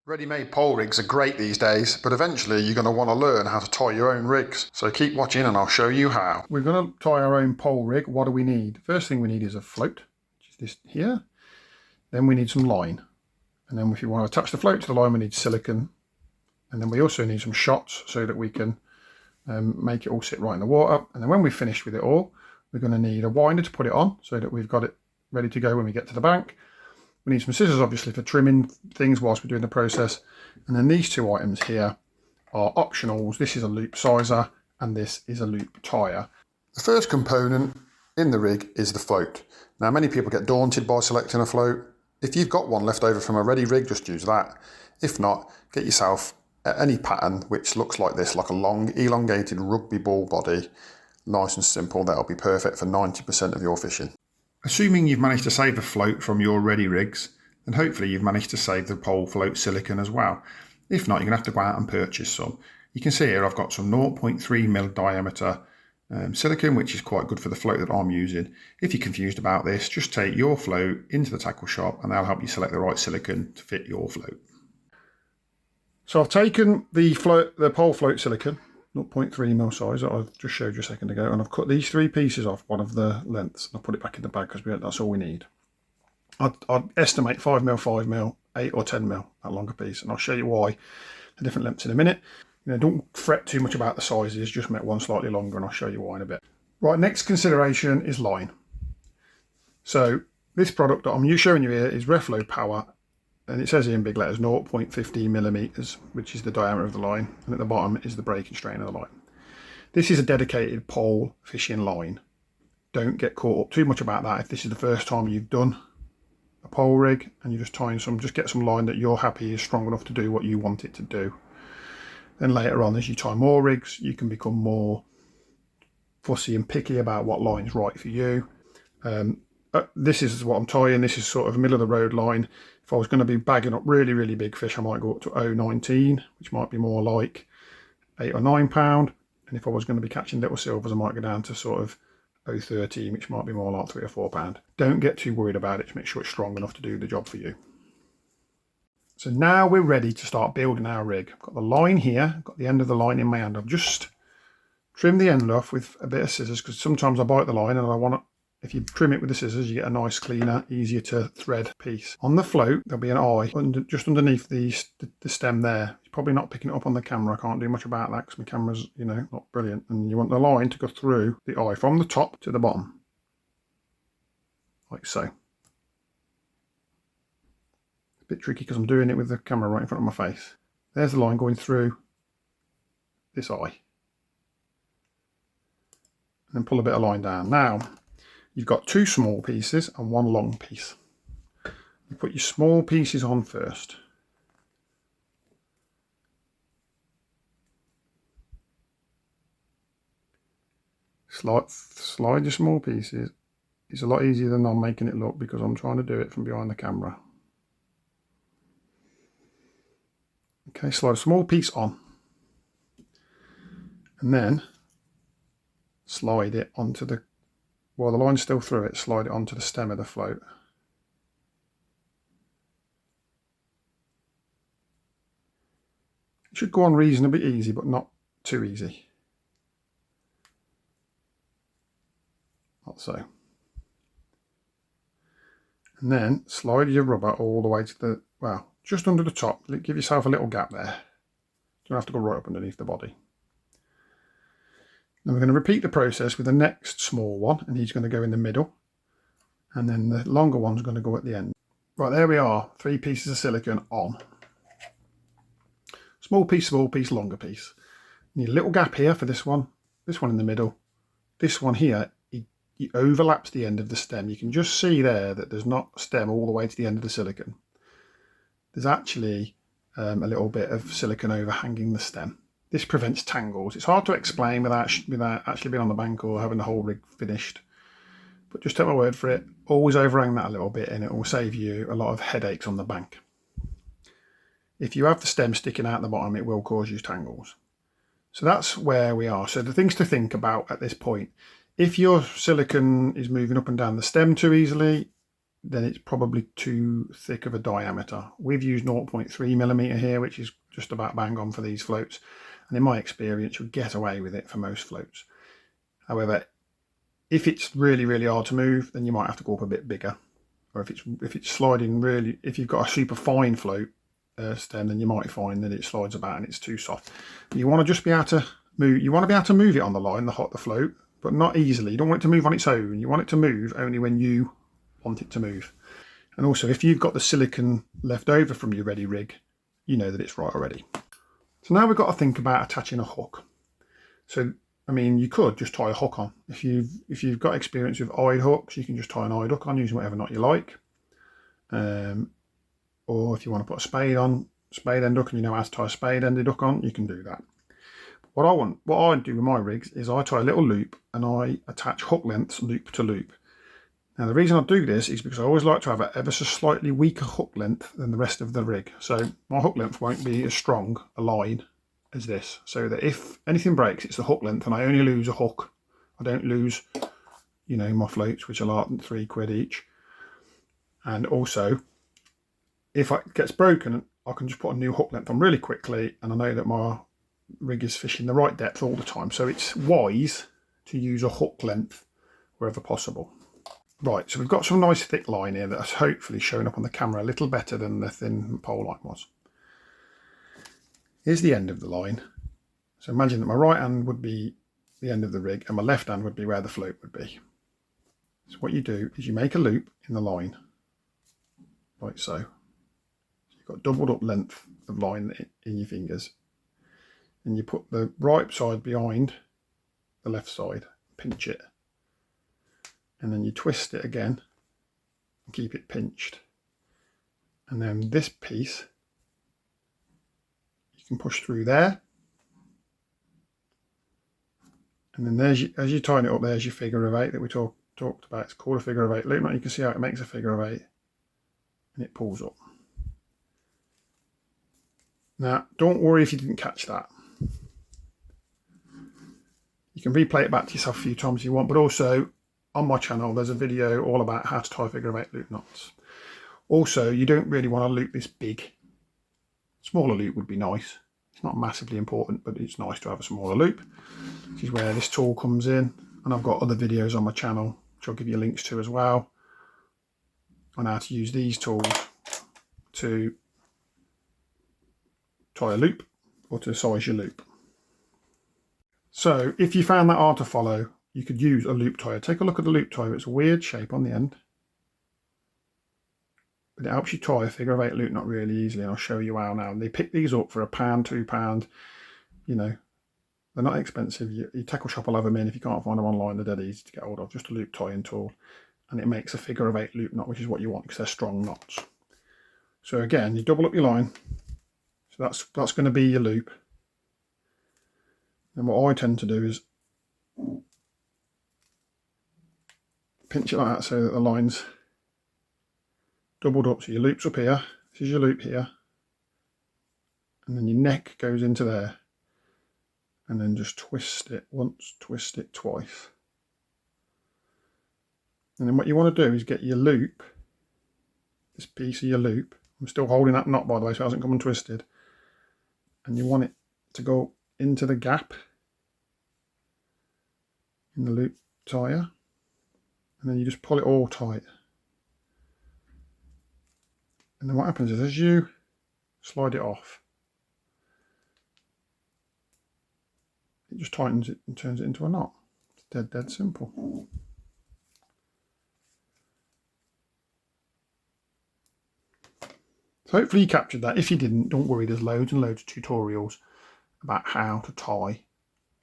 Ready-made pole rigs are great these days, but eventually you're going to want to learn how to tie your own rigs. So keep watching and I'll show you how. We're going to tie our own pole rig. What do we need? First thing we need is a float, which is this here. Then we need some line. And then if you want to attach the float to the line, we need silicone. And then we also need some shots so that we can make it all sit right in the water. And then when we've finished with it all, we're going to need a winder to put it on so that we've got it ready to go when we get to the bank. We need some scissors, obviously, for trimming things whilst we're doing the process. And then these two items here are optionals. This is a loop sizer and this is a loop tire. The first component in the rig is the float. Now, many people get daunted by selecting a float. If you've got one left over from a ready rig, just use that. If not, get yourself any pattern which looks like this, like a long elongated rugby ball body. Nice and simple. That'll be perfect for 90% of your fishing. Assuming you've managed to save the float from your ready rigs, then hopefully you've managed to save the pole float silicone as well. If not, you're going to have to go out and purchase some. You can see here I've got some 0.3mm diameter silicone, which is quite good for the float that I'm using. If you're confused about this, just take your float into the tackle shop and they'll help you select the right silicone to fit your float. So I've taken the pole float silicone, 0.3mm size that I've just showed you a second ago, and I've cut these three pieces off one of the lengths and I'll put it back in the bag because that's all we need. I'd estimate 5mm, 5mm, 8 or 10mm, that longer piece, and I'll show you why the different lengths in a minute. Don't fret too much about the sizes, just make one slightly longer and I'll show you why in a bit. Right, next consideration is line. So this product that I'm showing you here is Reflow Power, and it says here in big letters 0.15mm, which is the diameter of the line, and at the bottom is the breaking strain of the line. This is a dedicated pole fishing line. Don't get caught up too much about that. If this is the first time you've done a pole rig and you're just tying some, just get some line that you're happy is strong enough to do what you want it to do. Then later on, as you tie more rigs, you can become more fussy and picky about what line's right for you. This is what I'm tying. This is sort of middle of the road line. If I was going to be bagging up really, really big fish, I might go up to 0.19, which might be more like 8 or 9 pound. And if I was going to be catching little silvers, I might go down to sort of 0.13, which might be more like 3 or 4 pound. Don't get too worried about it to make sure it's strong enough to do the job for you. So now we're ready to start building our rig. I've got the line here, I've got the end of the line in my hand. I've just trimmed the end off with a bit of scissors because sometimes I bite the line and I want to, if you trim it with the scissors, you get a nice, cleaner, easier to thread piece. On the float, there'll be an eye just underneath the stem there. You're probably not picking it up on the camera. I can't do much about that because my camera's, not brilliant. And you want the line to go through the eye from the top to the bottom, like so. It's a bit tricky because I'm doing it with the camera right in front of my face. There's the line going through this eye. And then pull a bit of line down. Now, you've got 2 small pieces and 1 long piece. You put your small pieces on first. Slide your small pieces. It's a lot easier than I'm making it look because I'm trying to do it from behind the camera. Okay, slide a small piece on. And then slide it onto the, while the line's still through it, slide it onto the stem of the float. It should go on reasonably easy, but not too easy. Like so. And then slide your rubber all the way to the, well, just under the top. Give yourself a little gap there. You don't have to go right up underneath the body. Then we're going to repeat the process with the next small one, and he's going to go in the middle, and then the longer one's going to go at the end. Right, there we are, 3 pieces of silicone on. Small piece, longer piece. Need a little gap here for this one in the middle. This one here, he overlaps the end of the stem. You can just see there that there's not stem all the way to the end of the silicone. There's actually a little bit of silicone overhanging the stem. This prevents tangles. It's hard to explain without actually being on the bank or having the whole rig finished. But just take my word for it, always overhang that a little bit and it will save you a lot of headaches on the bank. If you have the stem sticking out the bottom, it will cause you tangles. So that's where we are. So the things to think about at this point, if your silicone is moving up and down the stem too easily, then it's probably too thick of a diameter. We've used 0.3mm here, which is just about bang on for these floats. And in my experience, you'll get away with it for most floats. However, if it's really, really hard to move, then you might have to go up a bit bigger. Or if it's sliding really, if you've got a super fine float stem, then you might find that it slides about and it's too soft. But you want to just be able to move. You want to be able to move it on the line, the float, but not easily. You don't want it to move on its own. You want it to move only when you want it to move. And also, if you've got the silicone left over from your ready rig, you know that it's right already. So now we've got to think about attaching a hook. So I mean, you could just tie a hook on. If you've got experience with eyed hooks, you can just tie an eyed hook on using whatever knot you like. Or if you want to put a spade end hook and you know how to tie a spade ended hook on, you can do that. What I do with my rigs is I tie a little loop and I attach hook lengths loop to loop. Now the reason I do this is because I always like to have an ever so slightly weaker hook length than the rest of the rig. So my hook length won't be as strong a line as this, so that if anything breaks, it's the hook length and I only lose a hook. I don't lose, you know, my floats, which are like £3 each. And also, if it gets broken, I can just put a new hook length on really quickly, and I know that my rig is fishing the right depth all the time. So it's wise to use a hook length wherever possible. Right, so we've got some nice thick line here that's hopefully showing up on the camera a little better than the thin pole line was. Here's the end of the line. So imagine that my right hand would be the end of the rig and my left hand would be where the float would be. So what you do is you make a loop in the line, like so. You've got doubled up length of line in your fingers. And you put the right side behind the left side, pinch it. And then you twist it again and keep it pinched. And then this piece, can push through there, and then as you tighten it up, there's your figure of 8 that we talked about. It's called a figure of 8 loop. Now you can see how it makes a figure of 8 and it pulls up. Now don't worry if you didn't catch that. You can replay it back to yourself a few times if you want, but also on my channel there's a video all about how to tie figure of 8 loop knots. Also, you don't really want to loop this big. Smaller loop would be nice. It's not massively important, but it's nice to have a smaller loop. This is where this tool comes in, and I've got other videos on my channel which I'll give you links to as well on how to use these tools to tie a loop or to size your loop. So if you found that hard to follow, you could use a loop tire. Take a look at the loop tire. It's a weird shape on the end, but it helps you tie a figure of 8 loop knot really easily, and I'll show you how now. And they pick these up for £1, £2, you know, they're not expensive. Your tackle shop will have them in. If you can't find them online, they're dead easy to get hold of. Just a loop tying tool, and it makes a figure of 8 loop knot, which is what you want because they're strong knots. So again, you double up your line. So that's going to be your loop. And what I tend to do is pinch it like that so that the line's doubled up. So your loop's up here, this is your loop here, and then your neck goes into there, and then just twist it once, twist it twice. And then what you want to do is get your loop, this piece of your loop, I'm still holding that knot by the way so it hasn't come untwisted, and you want it to go into the gap in the loop tire, and then you just pull it all tight. And then what happens is as you slide it off, it just tightens it and turns it into a knot. It's dead simple. So hopefully you captured that. If you didn't, don't worry, there's loads and loads of tutorials about how to tie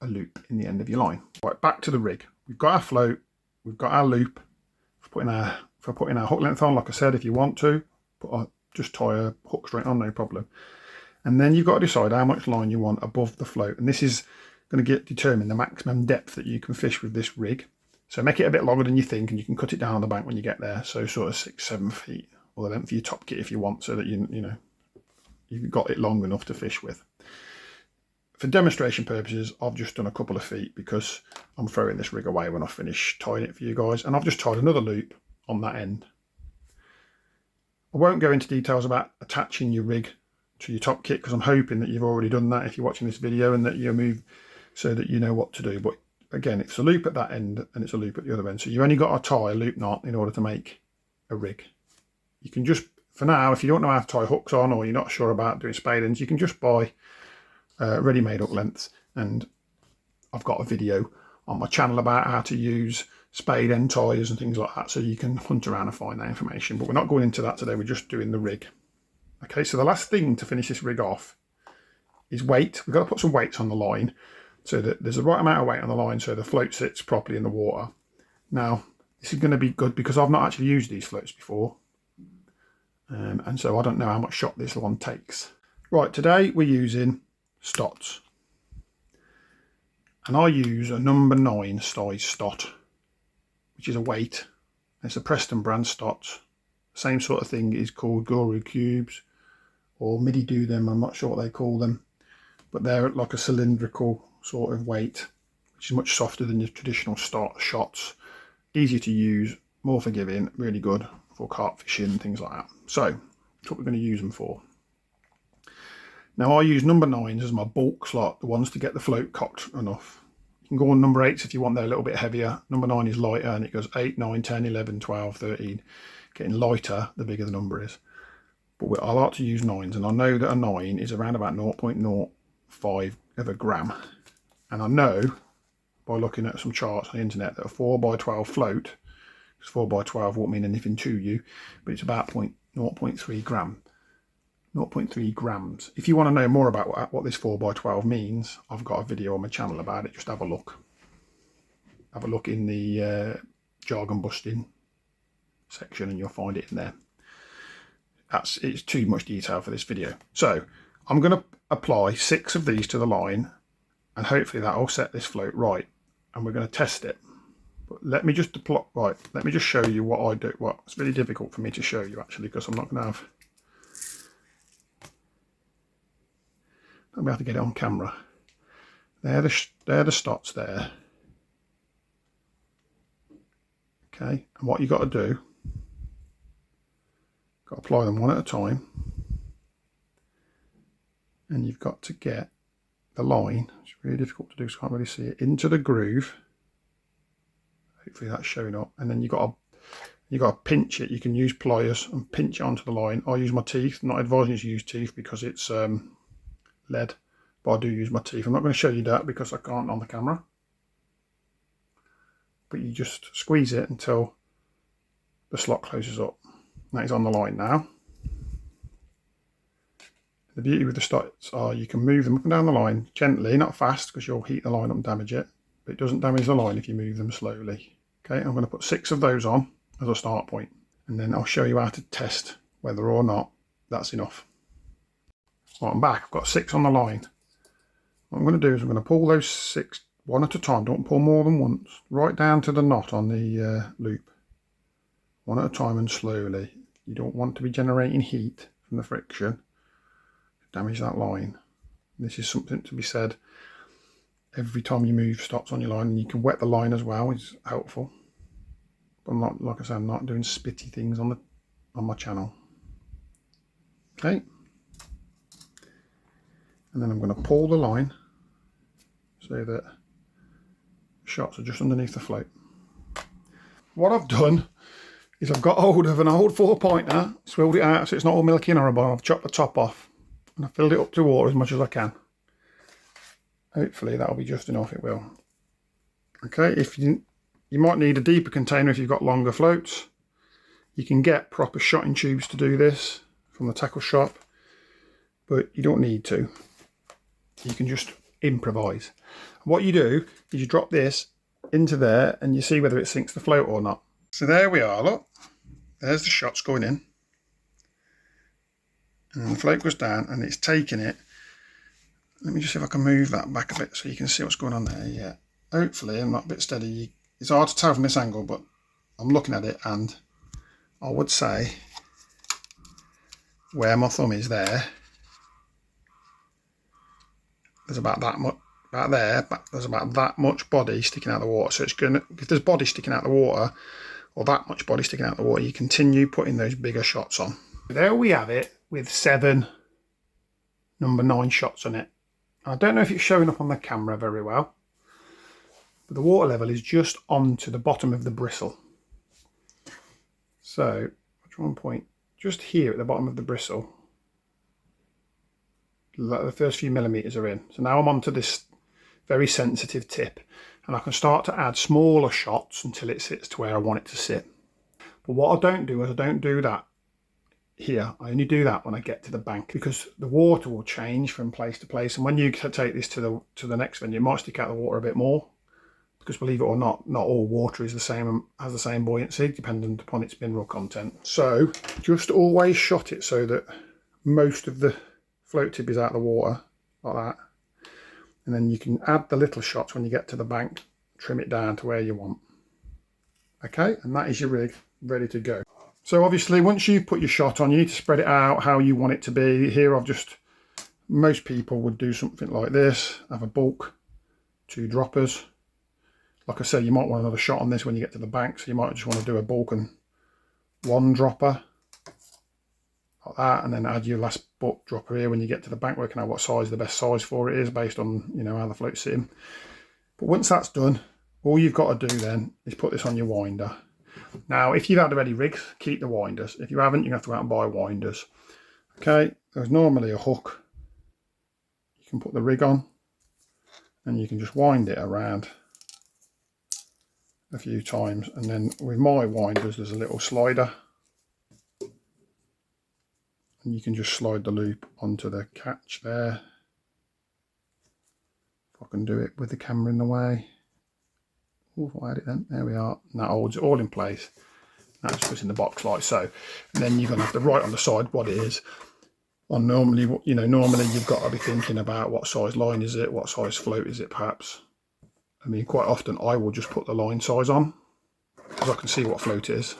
a loop in the end of your line. Right, back to the rig. We've got our float, we've got our loop for putting our hook length on. Like I said, if you want to, just tie a hook straight on, no problem. And then you've got to decide how much line you want above the float, and this is going to determine the maximum depth that you can fish with this rig. So make it a bit longer than you think, and you can cut it down on the bank when you get there, so sort of 6-7 feet, or the length of your top kit if you want, so that you know you've got it long enough to fish with. For demonstration purposes, I've just done a couple of feet because I'm throwing this rig away when I finish tying it for you guys, and I've just tied another loop on that end. I won't go into details about attaching your rig to your top kit because I'm hoping that you've already done that if you're watching this video, and that you move so that you know what to do. But again, it's a loop at that end and it's a loop at the other end. So you only got to tie a loop knot in order to make a rig. You can just, for now, if you don't know how to tie hooks on, or you're not sure about doing spade ends, you can just buy ready-made hook lengths. And I've got a video on my channel about how to use spade end ties and things like that, so you can hunt around and find that information. But we're not going into that today, we're just doing the rig. Okay, so the last thing to finish this rig off is weight. We've got to put some weights on the line so that there's the right amount of weight on the line so the float sits properly in the water. Now, this is going to be good because I've not actually used these floats before. And so I don't know how much shot this one takes. Right, today we're using Stotts. And I use a number 9 size Stott, which is a weight. It's a Preston brand Stotts. Same sort of thing is called Guru Cubes or Midi Do Them, I'm not sure what they call them. But they're like a cylindrical sort of weight, which is much softer than your traditional Stott shots. Easier to use, more forgiving, really good for carp fishing and things like that. So that's what we're going to use them for. Now I use number 9s as my bulk slot, the ones to get the float cocked enough. You can go on number 8s if you want, they're a little bit heavier. Number 9 is lighter and it goes 8, 9, 10, 11, 12, 13. Getting lighter the bigger the number is. But I like to use 9s, and I know that a 9 is around about 0.05 of a gram. And I know by looking at some charts on the internet that a 4x12 float, because 4x12 won't mean anything to you, but it's about 0.3 gram. 0.3 grams. If you want to know more about what this 4x12 means, I've got a video on my channel about it. Just have a look. Have a look in the jargon busting section and you'll find it in there. It's too much detail for this video. So I'm going to apply 6 of these to the line, and hopefully that'll set this float right, and we're going to test it. But let me just let me just show you what I do. Well, it's really difficult for me to show you actually because I'm not going to have, I'll be able to get it on camera. They're the Stotts there. Okay, and what you got to do, got to apply them one at a time, and you've got to get the line, it's really difficult to do because I can't really see it, into the groove. Hopefully that's showing up, and then you got to pinch it. You can use pliers and pinch it onto the line. I use my teeth. I'm not advising you to use teeth because it's lead, but I do use my teeth. I'm not going to show you that because I can't on the camera, but you just squeeze it until the slot closes up. That is on the line now. The beauty with the Stotts are you can move them up and down the line gently, not fast because you'll heat the line up and damage it, but it doesn't damage the line if you move them slowly. Okay, I'm going to put 6 of those on as a start point, and then I'll show you how to test whether or not that's enough. Right, I'm back. I've got 6 on the line. What I'm going to do is I'm going to pull those 6 one at a time. Don't pull more than once. Right down to the knot on the loop. One at a time and slowly. You don't want to be generating heat from the friction. Damage that line. This is something to be said every time you move Stotts on your line, and you can wet the line as well, is helpful. But I'm not, like I said, I'm not doing spitty things on my channel. Okay. And then I'm going to pull the line so that shots are just underneath the float. What I've done is I've got hold of an old 4-pointer, swilled it out so it's not all milky and horrible. I've chopped the top off and I've filled it up to water as much as I can. Hopefully that'll be just enough, it will. Okay, if you might need a deeper container if you've got longer floats. You can get proper shotting tubes to do this from the tackle shop, but you don't need to. You can just improvise. What you do is you drop this into there and you see whether it sinks the float or not. So there we are, look. There's the shots going in. And the float goes down and it's taking it. Let me just see if I can move that back a bit so you can see what's going on there. Yeah, hopefully I'm not a bit steady. It's hard to tell from this angle, but I'm looking at it and I would say where my thumb is there, there's about that much, about there, there's about that much body sticking out of the water. So it's going to, if there's body sticking out of the water, or that much body sticking out of the water, you continue putting those bigger shots on. There we have it with 7 number 9 shots on it. I don't know if it's showing up on the camera very well, but the water level is just onto the bottom of the bristle. So I'll try and point just here at the bottom of the bristle. The first few millimeters are in. So now I'm onto this very sensitive tip, and I can start to add smaller shots until it sits to where I want it to sit. But what I don't do is I don't do that here. I only do that when I get to the bank, because the water will change from place to place, and when you take this to the next venue, you might stick out the water a bit more, because believe it or not all water is the same, has the same buoyancy dependent upon its mineral content. So just always shot it so that most of the float tip is out of the water, like that, and then you can add the little shots when you get to the bank, trim it down to where you want. Okay, and that is your rig ready to go. So obviously once you put your shot on, you need to spread it out how you want it to be. Here most people would do something like this, have a bulk, 2 droppers. Like I said, you might want another shot on this when you get to the bank, so you might just want to do a bulk and 1 dropper, like that, and then add your last bulk dropper here when you get to the bank, working out what size the best size for it is based on, you know, how the float's sitting. But once that's done, all you've got to do then is put this on your winder. Now, if you've had already rigs, keep the winders. If you haven't, you have to go out and buy winders. Okay, there's normally a hook. You can put the rig on and you can just wind it around a few times. And then with my winders, there's a little slider. And you can just slide the loop onto the catch there. If I can do it with the camera in the way. Oh, if I had it then, there we are. And that holds it all in place. That just puts in the box like so. And then you're going to have to write on the side what it is. And normally, you know, you've got to be thinking about what size line is it, what size float is it perhaps. I mean, quite often I will just put the line size on because I can see what float it is.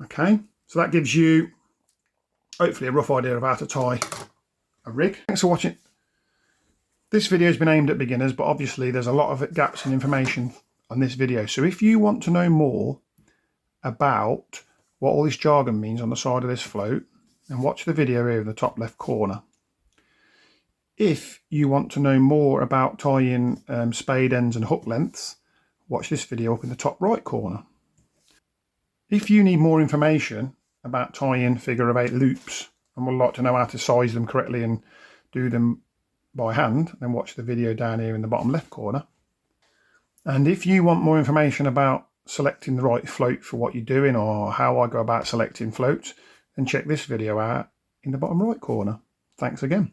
Okay, so that gives you hopefully a rough idea of how to tie a rig. Thanks for watching. This video has been aimed at beginners, but obviously there's a lot of gaps in information on this video. So if you want to know more about what all this jargon means on the side of this float, then watch the video here in the top left corner. If you want to know more about tying spade ends and hook lengths, watch this video up in the top right corner. If you need more information about tying figure of 8 loops and would like to know how to size them correctly and do them by hand, then watch the video down here in the bottom left corner. And if you want more information about selecting the right float for what you're doing, or how I go about selecting floats, then check this video out in the bottom right corner. Thanks again.